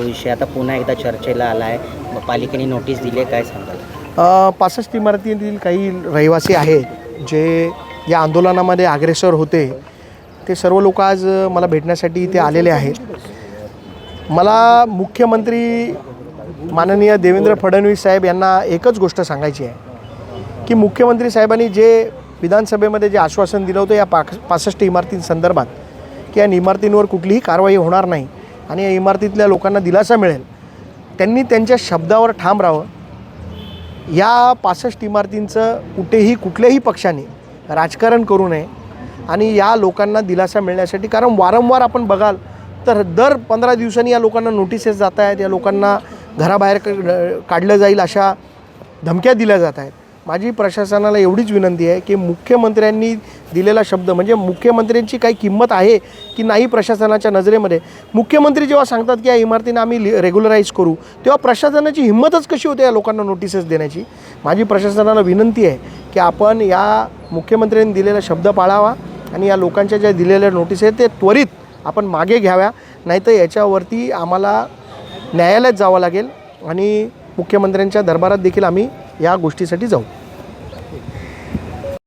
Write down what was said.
विषय आता पुन्हा एकदा चर्चेला आला आहे. पालिकेने नोटीस दिली आहे, काय सांगाल? 65 इमारतीतील काही रहिवासी आहेत जे या आंदोलनामध्ये अग्रेसर होते. ते सर्व लोक आज मला भेटण्यासाठी इथे आलेले आहेत. मला मुख्यमंत्री माननीय देवेंद्र फडणवीस साहेब यांना एकच गोष्ट सांगायची आहे की मुख्यमंत्री साहेबांनी जे विधानसभेमध्ये जे आश्वासन दिलं होतं या 65 इमारतींसंदर्भात की या इमारतींवर कुठलीही कारवाई होणार नाही आणि या इमारतीतल्या लोकांना दिलासा मिळेल, त्यांनी त्यांच्या शब्दावर ठाम राहावं. या 65 इमारतींचं कुठल्याही पक्षाने राजकारण करू नये आणि या लोकांना दिलासा मिळण्यासाठी, कारण वारंवार आपण बघाल तर दर 15 दिवसांनी या लोकांना नोटिसेस जात आहेत, या लोकांना घराबाहेर काढलं जाईल अशा धमक्या दिल्या जात आहेत. माझी प्रशासनाला एवढीच विनंती आहे की मुख्यमंत्र्यांनी दिलेला शब्द, म्हणजे मुख्यमंत्र्यांची काही किंमत आहे की नाही प्रशासनाच्या नजरेमध्ये. मुख्यमंत्री जेव्हा सांगतात की या इमारतींना आम्ही रेग्युलराईज करू, तेव्हा प्रशासनाची हिंमतच कशी होते या लोकांना नोटिसेस देण्याची. माझी प्रशासनाला विनंती आहे की आपण या मुख्यमंत्र्यांनी दिलेला शब्द पाळावा आणि या लोकांच्या ज्या दिलेल्या नोटीस आहेत ते त्वरित आपण मागे घ्याव्या, नाहीतर याच्यावरती आम्हाला न्यायालयात जावं लागेल आणि मुख्यमंत्र्यांच्या दरबारात देखील आम्ही या गोष्टीसाठी जाऊ.